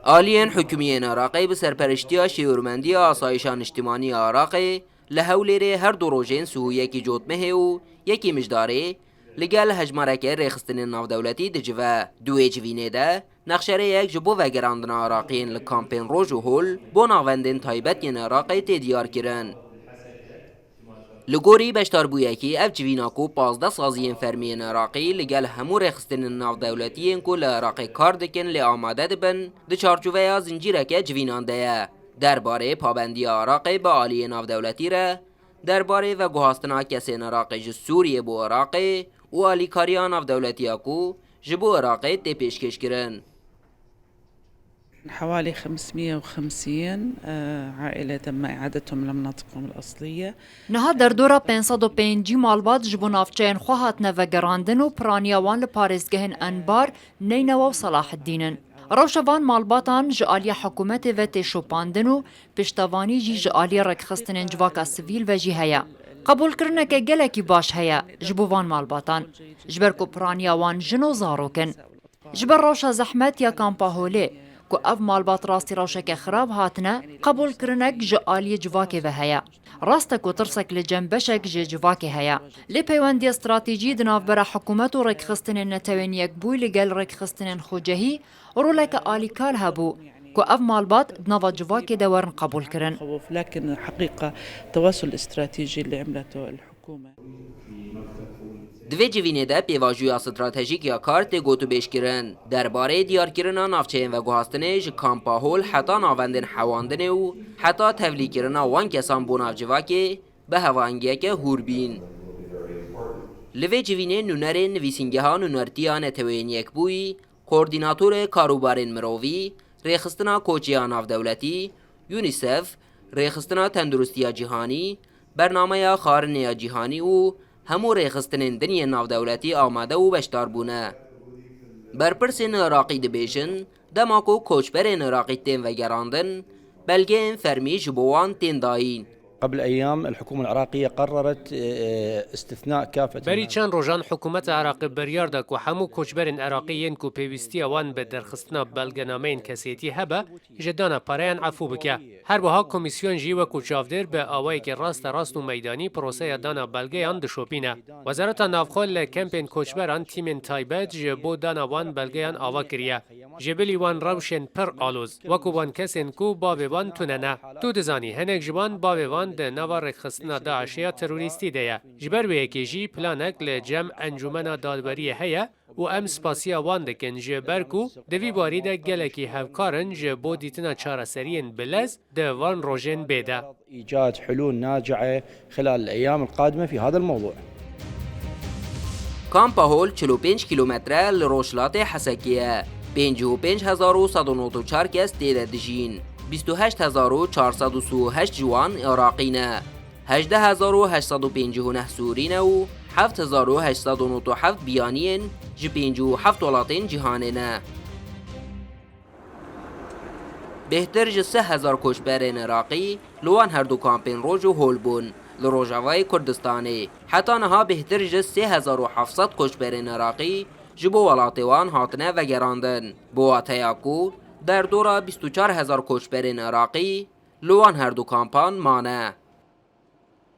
آلیان حکومیین عراقی به سرپرشتی شیورمندی آسایشان اجتماعی عراقی لحولیره هر دو روژین سو یکی جوتمه و یکی مجداره لگل هجمارک ریخستن ناو دولتی دجوه دوی جوینه ده نقشره یک جبو و گراندن عراقیین لکامپین روژ و هول بو ناوندین تایبتین عراقی تیدیار کرن. لگوری بشتار بویکی اف جویناکو 15 سازیین فرمین عراقی لگل همو ریخستن ناو دولتیین کو لعراقی کار دکن لی آماده دبن ده چارچوبه زنجیرک جوینان ده درباره پابندی عراقی به آلی ناو دولتی را درباره و گوهاستنا کسین عراقی جو سوریه بو عراقی و آلی کاریان ناو دولتی اکو جبو عراقی تی پیشکش کرن. حوالي 550 عائلة تم إعادتهم لمناطقهم الأصلية. نها در دورا 505 مالبات جبو نافچین خواهات نوگراندن و پرانیاوان لپارزگهن انبار نینو و صلاح الدینن. روشوان مالباتان جعالی حکومت و تشوپاندن و پشتوانی جی جعالی رکخستن جواکا سویل و جی هیا. قبول کرنه که گلکی باش هیا جبوان مالباتان جبر کو پرانیاوان جنو زاروکن. جبر روشا زحمت یا کامپاهوله کو اف مالبات راستی روشک خراب هاتنه قبول کرنک جعالی جواکه و هیا. راسته کو ترسک لجنبشک جواکه هیا. لی پیوندی استراتیجی دناف برا حکومت و رکخستن نتوین یک بوی لگل رکخستن خوجهی رولک آلیکال هبو کو اف مالبات دناف جواکه دورن قبول کرن. لكن الحقيقة التواصل الاستراتيجي اللي عملته الحكومة دوی جوینه ده پیواجوی استراتژیک یا کارت گوتو بیش کرن درباره دیار کرنا نافچین و گوهاستنه ج کامپاهول حتی ناوندن حواندنه و حتی تولی کرنا وان کسان بو نافجواکه به هوانگیه که هوربین. لوی جوینه نونر نویسینگه ها نونرتیان توین یک بوی کوردیناتور کاروبارین مرووی ریخستنا کوچیان ناو دولتی یونیسف ریخستنا تندرستی جهانی برنامه خارنه جهانی و همو ریخستنین دنیا ناو دولتی آماده و بشتار بونه. برپرسین عراقی دبیشن دماکو کوچبرین عراقی تین و گراندن بلگین فرمی جبوان تین داین. قبل أيام الحكومة العراقية قررت استثناء كافة بری چند روزان حکومت عراق بریار دا کو همو کوچبرین عراقیین کو پیوستی وان به درخستنا بلگنامین کسیتی هبه جدانا پارین عفو بکه. هر بها کمیسیون جی و کوچافدر به آوایی که راست و میدانی پروسه دانا بلگه آن دشوپینه. وزارت نافخال کمپین کوچبران تیمین تایبت جبو دانا وان بلگه آن آوا کریه. جبلی وان روشن پر آلوز وکو وان کسین کو باوی وان توننه. تو دزانی هنگ جبان باوی وان ده نوا رکخستنا داعشیا تروریستی ده. جبر به یکیجی پلانک لجمع انجمن دادبری هیا و ام سپاسیا وان دکن جبر کو دوی باری ده گلکی هفکارن جبو دیتنا چارسرین بلز ده وان روژن بیده. إيجاد حلول ناجعة خلال الأيام القادمة في هذا الموضوع. کامپاهول 45 کیلومتره لروشلات حسکیه 55,194 کس تیده دجین 28,438 جوان عراقینه 18,859 سورینه و 7,897 بیانین جی 57 ولاتین جهانینه. بهتر جه 3,000 کشبرین عراقی لوان هر دو کامپین روژ و هول بون لروژاوای کردستانی حتی نها بهتر جه 3,700 کشبرین عراقی جبو ولاتیوان هاتنه و گراندن بو آتیاکو در دورا 24,000 کشبرین عراقی لوان هر دو کامپان مانه.